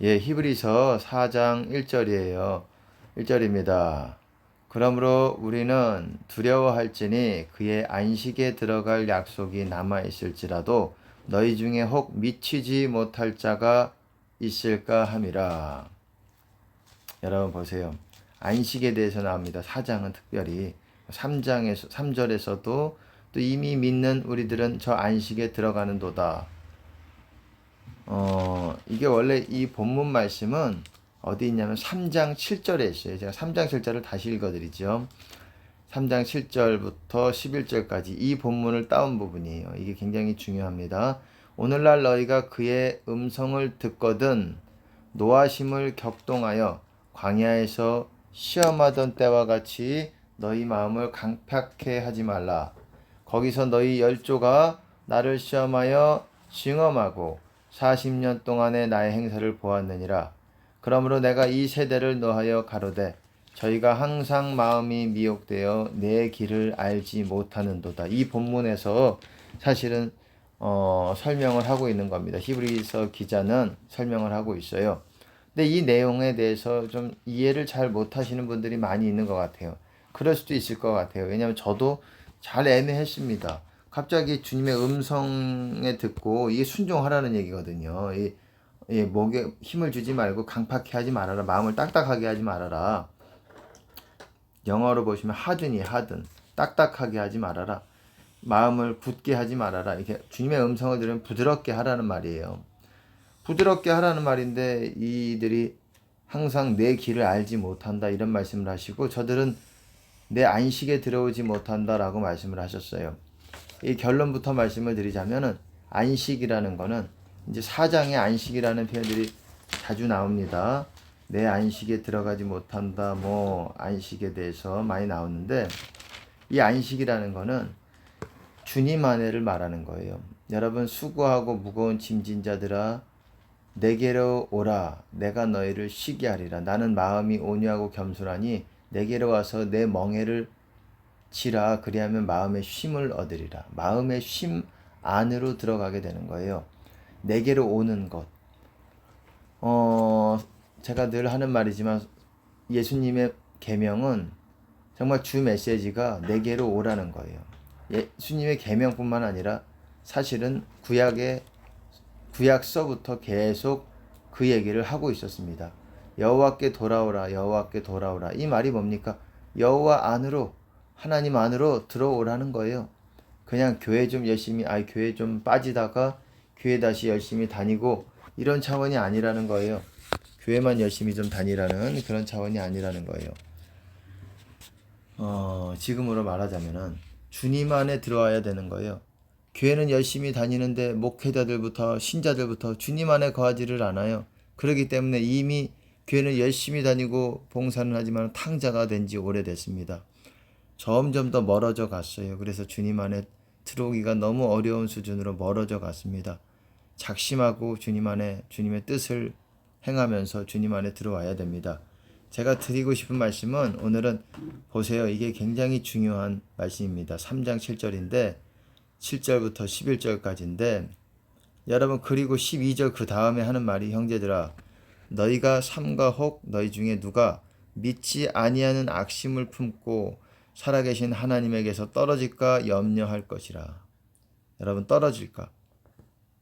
예, 히브리서 4장 1절이에요. 1절입니다. 그러므로 우리는 두려워할지니 그의 안식에 들어갈 약속이 남아있을지라도 너희 중에 혹 미치지 못할 자가 있을까 함이라. 여러분 보세요. 안식에 대해서 나옵니다. 4장은 특별히 3절에서도 또 이미 믿는 우리들은 저 안식에 들어가는도다. 이게 원래 이 본문 말씀은 어디 있냐면 3장 7절에 있어요. 제가 3장 7절을 다시 읽어드리죠. 3장 7절부터 11절까지 이 본문을 따온 부분이에요. 이게 굉장히 중요합니다. 오늘날 너희가 그의 음성을 듣거든 노하심을 격동하여 광야에서 시험하던 때와 같이 너희 마음을 강팍해 하지 말라. 거기서 너희 열조가 나를 시험하여 증험하고 40년 동안의 나의 행사를 보았느니라. 그러므로 내가 이 세대를 노하여 가로되 저희가 항상 마음이 미혹되어 내 길을 알지 못하는도다. 이 본문에서 사실은 설명을 하고 있는 겁니다. 히브리서 기자는 설명을 하고 있어요. 근데 이 내용에 대해서 좀 이해를 잘 못하시는 분들이 많이 있는 것 같아요. 그럴 수도 있을 것 같아요. 왜냐하면 저도 잘 애매했습니다. 갑자기 주님의 음성에 듣고 이게 순종하라는 얘기거든요. 목에 힘을 주지 말고 강팍해 하지 말아라. 마음을 딱딱하게 하지 말아라. 영어로 보시면 하든 딱딱하게 하지 말아라. 마음을 굳게 하지 말아라. 이렇게 주님의 음성을 들으면 부드럽게 하라는 말이에요. 부드럽게 하라는 말인데 이들이 항상 내 길을 알지 못한다 이런 말씀을 하시고 저들은 내 안식에 들어오지 못한다라고 말씀을 하셨어요. 이 결론부터 말씀을 드리자면은 안식이라는 거는 이제 4장에 안식이라는 표현들이 자주 나옵니다. 내 안식에 들어가지 못한다, 안식에 대해서 많이 나오는데 이 안식이라는 거는 주님 안에를 말하는 거예요. 여러분 수고하고 무거운 짐진 자들아 내게로 오라. 내가 너희를 쉬게 하리라. 나는 마음이 온유하고 겸손하니 내게로 와서 내 멍에를 지라. 그리하면 마음의 쉼을 얻으리라. 마음의 쉼 안으로 들어가게 되는 거예요. 내게로 오는 것. 제가 늘 하는 말이지만 예수님의 계명은 정말 주 메시지가 내게로 오라는 거예요. 예수님의 계명뿐만 아니라 사실은 구약서부터 계속 그 얘기를 하고 있었습니다. 여호와께 돌아오라, 여호와께 돌아오라. 이 말이 뭡니까? 여호와 안으로, 하나님 안으로 들어오라는 거예요. 그냥 교회 좀 빠지다가 교회 다시 열심히 다니고 이런 차원이 아니라는 거예요. 교회만 열심히 좀 다니라는 그런 차원이 아니라는 거예요. 지금으로 말하자면은 주님 안에 들어와야 되는 거예요. 교회는 열심히 다니는데 목회자들부터 신자들부터 주님 안에 거하지를 않아요. 그렇기 때문에 이미 교회는 열심히 다니고 봉사는 하지만 탕자가 된 지 오래됐습니다. 점점 더 멀어져 갔어요. 그래서 주님 안에 들어오기가 너무 어려운 수준으로 멀어져 갔습니다. 작심하고 주님 안에 주님의 뜻을 행하면서 주님 안에 들어와야 됩니다. 제가 드리고 싶은 말씀은 오늘은 보세요. 이게 굉장히 중요한 말씀입니다. 3장 7절인데 7절부터 11절까지인데 여러분 그리고 12절 그 다음에 하는 말이 형제들아 너희가 삼가 혹 너희 중에 누가 믿지 아니하는 악심을 품고 살아계신 하나님에게서 떨어질까 염려할 것이라. 여러분 떨어질까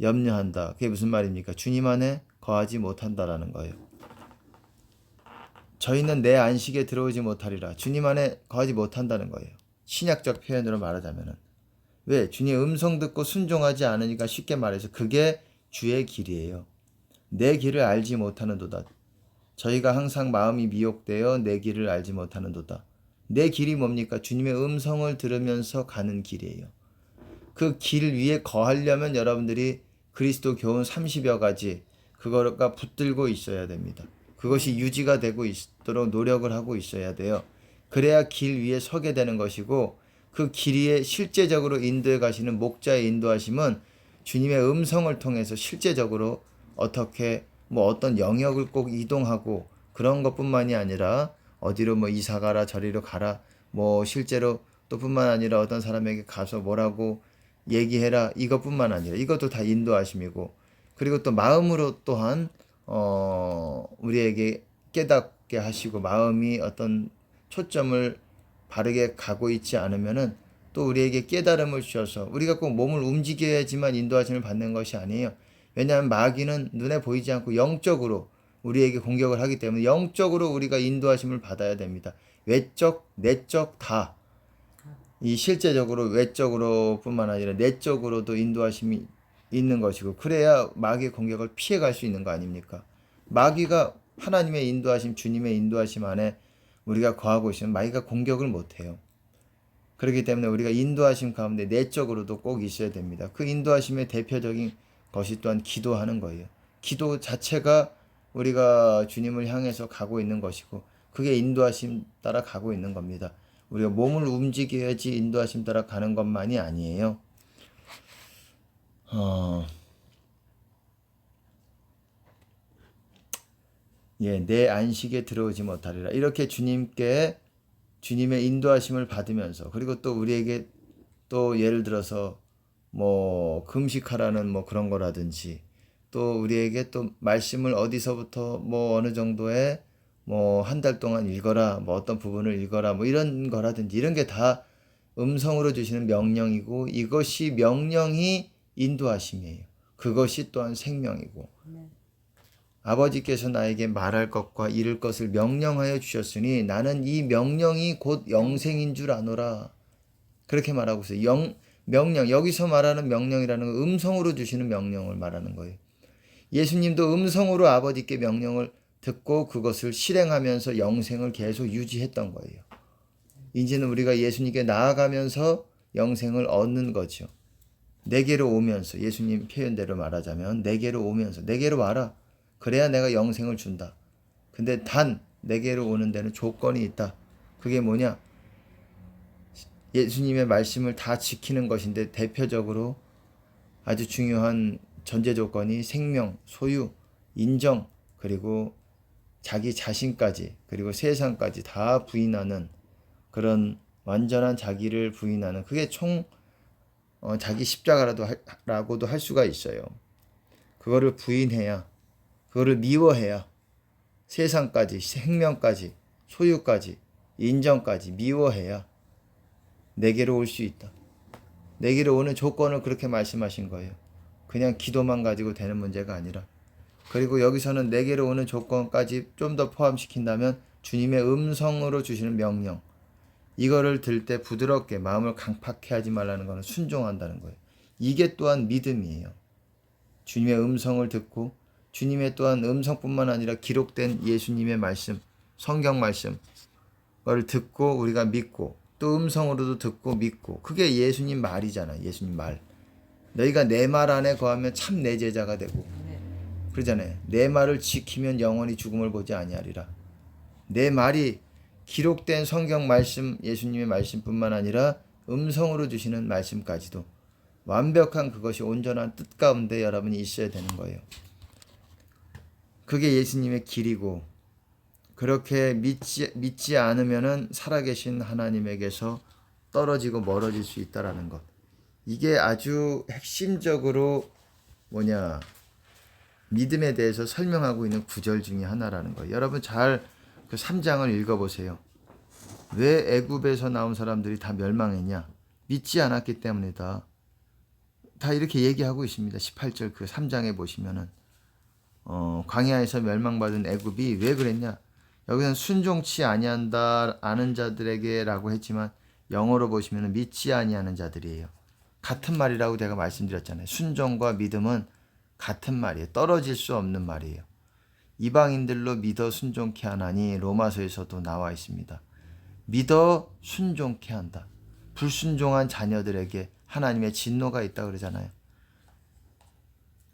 염려한다. 그게 무슨 말입니까? 주님 안에 거하지 못한다라는 거예요. 저희는 내 안식에 들어오지 못하리라. 주님 안에 거하지 못한다는 거예요. 신약적 표현으로 말하자면은. 왜? 주님의 음성 듣고 순종하지 않으니까 쉽게 말해서 그게 주의 길이에요. 내 길을 알지 못하는도다. 저희가 항상 마음이 미혹되어 내 길을 알지 못하는도다. 내 길이 뭡니까? 주님의 음성을 들으면서 가는 길이에요. 그 길 위에 거하려면 여러분들이 그리스도 교훈 30여 가지 그거가 붙들고 있어야 됩니다. 그것이 유지가 되고 있도록 노력을 하고 있어야 돼요. 그래야 길 위에 서게 되는 것이고 그 길 위에 실제적으로 인도해 가시는 목자의 인도하심은 주님의 음성을 통해서 실제적으로 어떻게 어떤 영역을 꼭 이동하고 그런 것뿐만이 아니라 어디로 이사 가라 저리로 가라 실제로 또 뿐만 아니라 어떤 사람에게 가서 뭐라고 얘기해라 이것뿐만 아니라 이것도 다 인도하심이고 그리고 또 마음으로 또한 우리에게 깨닫게 하시고 마음이 어떤 초점을 바르게 가고 있지 않으면은 또 우리에게 깨달음을 주셔서 우리가 꼭 몸을 움직여야지만 인도하심을 받는 것이 아니에요. 왜냐하면 마귀는 눈에 보이지 않고 영적으로 우리에게 공격을 하기 때문에 영적으로 우리가 인도하심을 받아야 됩니다. 외적, 내적 다. 이 실제적으로 외적으로 뿐만 아니라 내적으로도 인도하심이 있는 것이고 그래야 마귀의 공격을 피해갈 수 있는 거 아닙니까? 마귀가 하나님의 인도하심, 주님의 인도하심 안에 우리가 거하고 있으면 마귀가 공격을 못해요. 그렇기 때문에 우리가 인도하심 가운데 내적으로도 꼭 있어야 됩니다. 그 인도하심의 대표적인 것이 또한 기도하는 거예요. 기도 자체가 우리가 주님을 향해서 가고 있는 것이고 그게 인도하심 따라 가고 있는 겁니다. 우리가 몸을 움직여야지 인도하심 따라 가는 것만이 아니에요. 내 안식에 들어오지 못하리라. 이렇게 주님의 인도하심을 받으면서 그리고 또 우리에게 또 예를 들어서 뭐 금식하라는 뭐 그런 거라든지 또 우리에게 또 말씀을 어디서부터 뭐 어느 정도의 뭐 한 달 동안 읽어라 뭐 어떤 부분을 읽어라 뭐 이런 거라든지 이런 게 다 음성으로 주시는 명령이고 이것이 명령이 인도하심이에요. 그것이 또한 생명이고 아버지께서 나에게 말할 것과 이룰 것을 명령하여 주셨으니 나는 이 명령이 곧 영생인 줄 아노라. 그렇게 말하고 있어요. 명령, 여기서 말하는 명령이라는 건 음성으로 주시는 명령을 말하는 거예요. 예수님도 음성으로 아버지께 명령을 듣고 그것을 실행하면서 영생을 계속 유지했던 거예요. 이제는 우리가 예수님께 나아가면서 영생을 얻는 거죠. 내게로 오면서 예수님 표현대로 말하자면 내게로 오면서 내게로 와라. 그래야 내가 영생을 준다. 근데 단 내게로 오는 데는 조건이 있다. 그게 뭐냐? 예수님의 말씀을 다 지키는 것인데 대표적으로 아주 중요한 전제 조건이 생명, 소유, 인정, 그리고 자기 자신까지, 그리고 세상까지 다 부인하는 그런 완전한 자기를 부인하는 그게 자기 십자가라고도 할 수가 있어요. 그거를 부인해야, 그거를 미워해야 세상까지, 생명까지, 소유까지, 인정까지 미워해야 내게로 올 수 있다. 내게로 오는 조건을 그렇게 말씀하신 거예요. 그냥 기도만 가지고 되는 문제가 아니라. 그리고 여기서는 내게로 오는 조건까지 좀 더 포함시킨다면 주님의 음성으로 주시는 명령. 이거를 들 때 부드럽게 마음을 강팍해 하지 말라는 것은 순종한다는 거예요. 이게 또한 믿음이에요. 주님의 음성을 듣고 주님의 또한 음성뿐만 아니라 기록된 예수님의 말씀, 성경 말씀, 을 듣고 우리가 믿고 또 음성으로도 듣고 믿고 그게 예수님 말이잖아요. 예수님 말. 너희가 내 말 안에 거하면 참 내 제자가 되고 그러잖아요. 내 말을 지키면 영원히 죽음을 보지 아니하리라. 내 말이 기록된 성경 말씀, 예수님의 말씀뿐만 아니라 음성으로 주시는 말씀까지도 완벽한 그것이 온전한 뜻 가운데 여러분이 있어야 되는 거예요. 그게 예수님의 길이고 그렇게 믿지 않으면은 살아계신 하나님에게서 떨어지고 멀어질 수 있다라는 것. 이게 아주 핵심적으로 믿음에 대해서 설명하고 있는 구절 중에 하나라는 거예요. 여러분 잘 그 3장을 읽어보세요. 왜 애굽에서 나온 사람들이 다 멸망했냐? 믿지 않았기 때문이다. 다 이렇게 얘기하고 있습니다. 18절 그 3장에 보시면은 광야에서 멸망받은 애굽이 왜 그랬냐? 여기는 순종치 아니한다 아는 자들에게라고 했지만 영어로 보시면 믿지 아니하는 자들이에요. 같은 말이라고 제가 말씀드렸잖아요. 순종과 믿음은 같은 말이에요. 떨어질 수 없는 말이에요. 이방인들로 믿어 순종케 하나니 로마서에서도 나와 있습니다. 믿어 순종케 한다. 불순종한 자녀들에게 하나님의 진노가 있다 그러잖아요.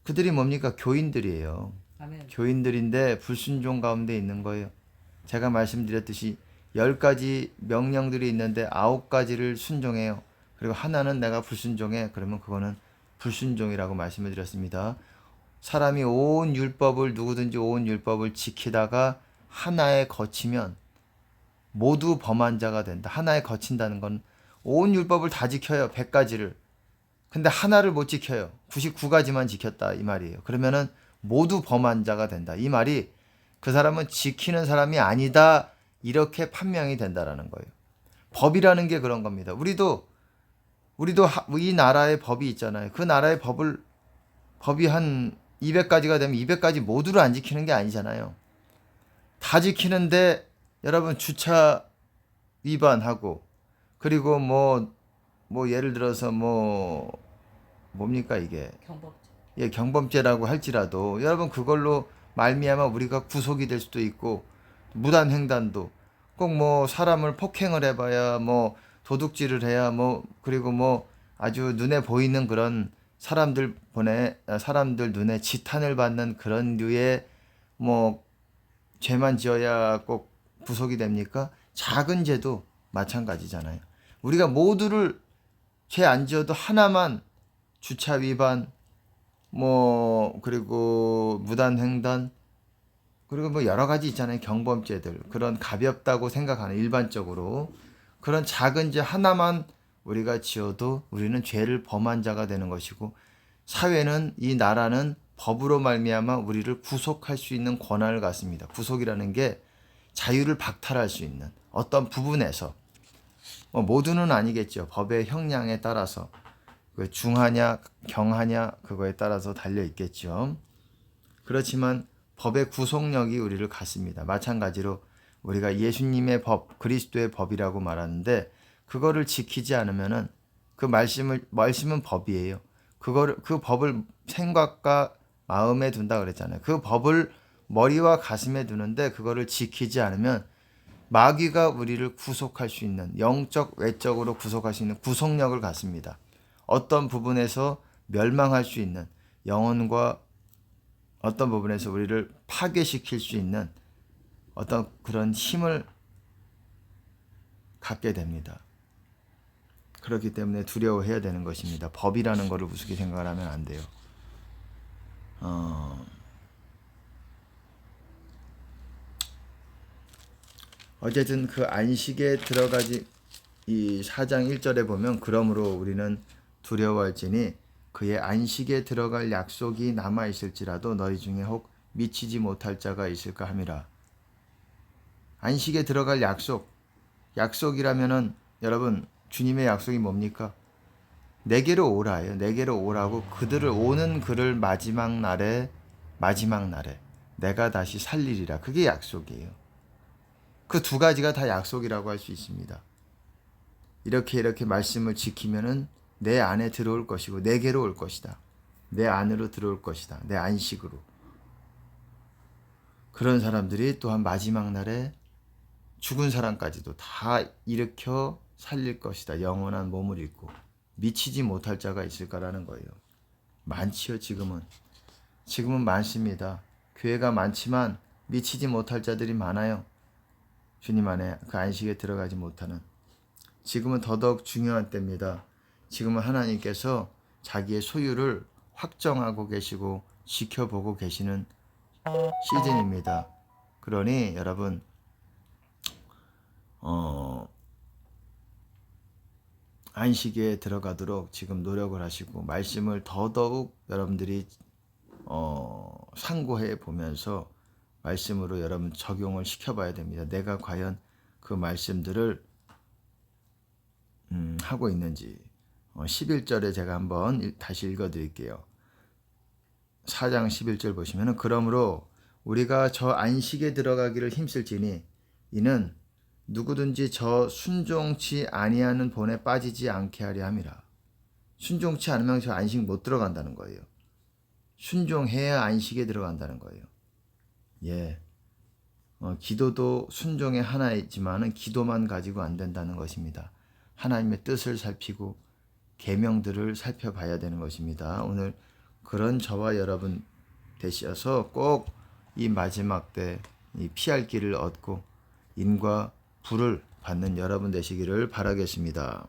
그들이 뭡니까? 교인들이에요. 아멘. 교인들인데 불순종 가운데 있는 거예요. 제가 말씀드렸듯이 10가지 명령들이 있는데 9가지를 순종해요. 그리고 하나는 내가 불순종해. 그러면 그거는 불순종이라고 말씀을 드렸습니다. 사람이 온 율법을 누구든지 온 율법을 지키다가 하나에 거치면 모두 범한 자가 된다. 하나에 거친다는 건 온 율법을 다 지켜요. 100가지를. 근데 하나를 못 지켜요. 99가지만 지켰다 이 말이에요. 그러면은 모두 범한 자가 된다. 이 말이 그 사람은 지키는 사람이 아니다. 이렇게 판명이 된다라는 거예요. 법이라는 게 그런 겁니다. 우리도 이 나라의 법이 있잖아요. 그 나라의 법이 한 200가지가 되면 200가지 모두를 안 지키는 게 아니잖아요. 다 지키는데 여러분 주차 위반하고 그리고 뭐 예를 들어서 뭡니까 이게 경범죄. 예, 경범죄라고 할지라도 여러분 그걸로 말미암아 우리가 구속이 될 수도 있고 무단횡단도 꼭 사람을 폭행을 해봐야 도둑질을 해야 그리고 아주 눈에 보이는 그런 사람들 눈에 지탄을 받는 그런 류의 뭐 죄만 지어야 꼭 구속이 됩니까? 작은 죄도 마찬가지잖아요. 우리가 모두를 죄 안 지어도 하나만 주차 위반 그리고 무단횡단 그리고 여러 가지 있잖아요. 경범죄들 그런 가볍다고 생각하는 일반적으로 그런 작은 죄 하나만 우리가 지어도 우리는 죄를 범한 자가 되는 것이고 사회는 이 나라는 법으로 말미암아 우리를 구속할 수 있는 권한을 갖습니다. 구속이라는 게 자유를 박탈할 수 있는 어떤 부분에서 모두는 아니겠죠. 법의 형량에 따라서 중하냐 경하냐 그거에 따라서 달려 있겠죠. 그렇지만 법의 구속력이 우리를 갖습니다. 마찬가지로 우리가 예수님의 법, 그리스도의 법이라고 말하는데 그거를 지키지 않으면은 그 말씀은 법이에요. 그 법을 생각과 마음에 둔다 그랬잖아요. 그 법을 머리와 가슴에 두는데 그거를 지키지 않으면 마귀가 우리를 구속할 수 있는 영적, 외적으로 구속할 수 있는 구속력을 갖습니다. 어떤 부분에서 멸망할 수 있는 영혼과 어떤 부분에서 우리를 파괴시킬 수 있는 어떤 그런 힘을 갖게 됩니다. 그렇기 때문에 두려워해야 되는 것입니다. 법이라는 것을 우습게 생각을 하면 안 돼요. 어쨌든 그 안식에 들어가지 이 4장 1절에 보면 그러므로 우리는 두려워할지니 그의 안식에 들어갈 약속이 남아 있을지라도 너희 중에 혹 미치지 못할 자가 있을까 함이라. 안식에 들어갈 약속이라면은 여러분 주님의 약속이 뭡니까? 내게로 오라예요. 내게로 오라고 그들을 오는 그를 마지막 날에 내가 다시 살리리라. 그게 약속이에요. 그 두 가지가 다 약속이라고 할 수 있습니다. 이렇게 말씀을 지키면은 내 안에 들어올 것이고 내게로 올 것이다. 내 안으로 들어올 것이다. 내 안식으로. 그런 사람들이 또한 마지막 날에 죽은 사람까지도 다 일으켜 살릴 것이다. 영원한 몸을 입고 미치지 못할 자가 있을까라는 거예요. 많지요. 지금은 많습니다. 교회가 많지만 미치지 못할 자들이 많아요. 주님 안에 그 안식에 들어가지 못하는. 지금은 더더욱 중요한 때입니다. 지금은 하나님께서 자기의 소유를 확정하고 계시고 지켜보고 계시는 시즌입니다. 그러니 여러분 안식에 들어가도록 지금 노력을 하시고 말씀을 더더욱 여러분들이 상고해 보면서 말씀으로 여러분 적용을 시켜봐야 됩니다. 내가 과연 그 말씀들을 하고 있는지. 11절에 제가 한번 다시 읽어드릴게요. 4장 11절 보시면 그러므로 우리가 저 안식에 들어가기를 힘쓸지니 이는 누구든지 저 순종치 아니하는 본에 빠지지 않게 하려 함이라. 순종치 않으면 저 안식 못 들어간다는 거예요. 순종해야 안식에 들어간다는 거예요. 예. 기도도 순종의 하나이지만은 기도만 가지고 안 된다는 것입니다. 하나님의 뜻을 살피고 계명들을 살펴봐야 되는 것입니다. 오늘 그런 저와 여러분 되셔서 꼭 이 마지막 때 이 피할 길을 얻고 인과 불을 받는 여러분 되시기를 바라겠습니다.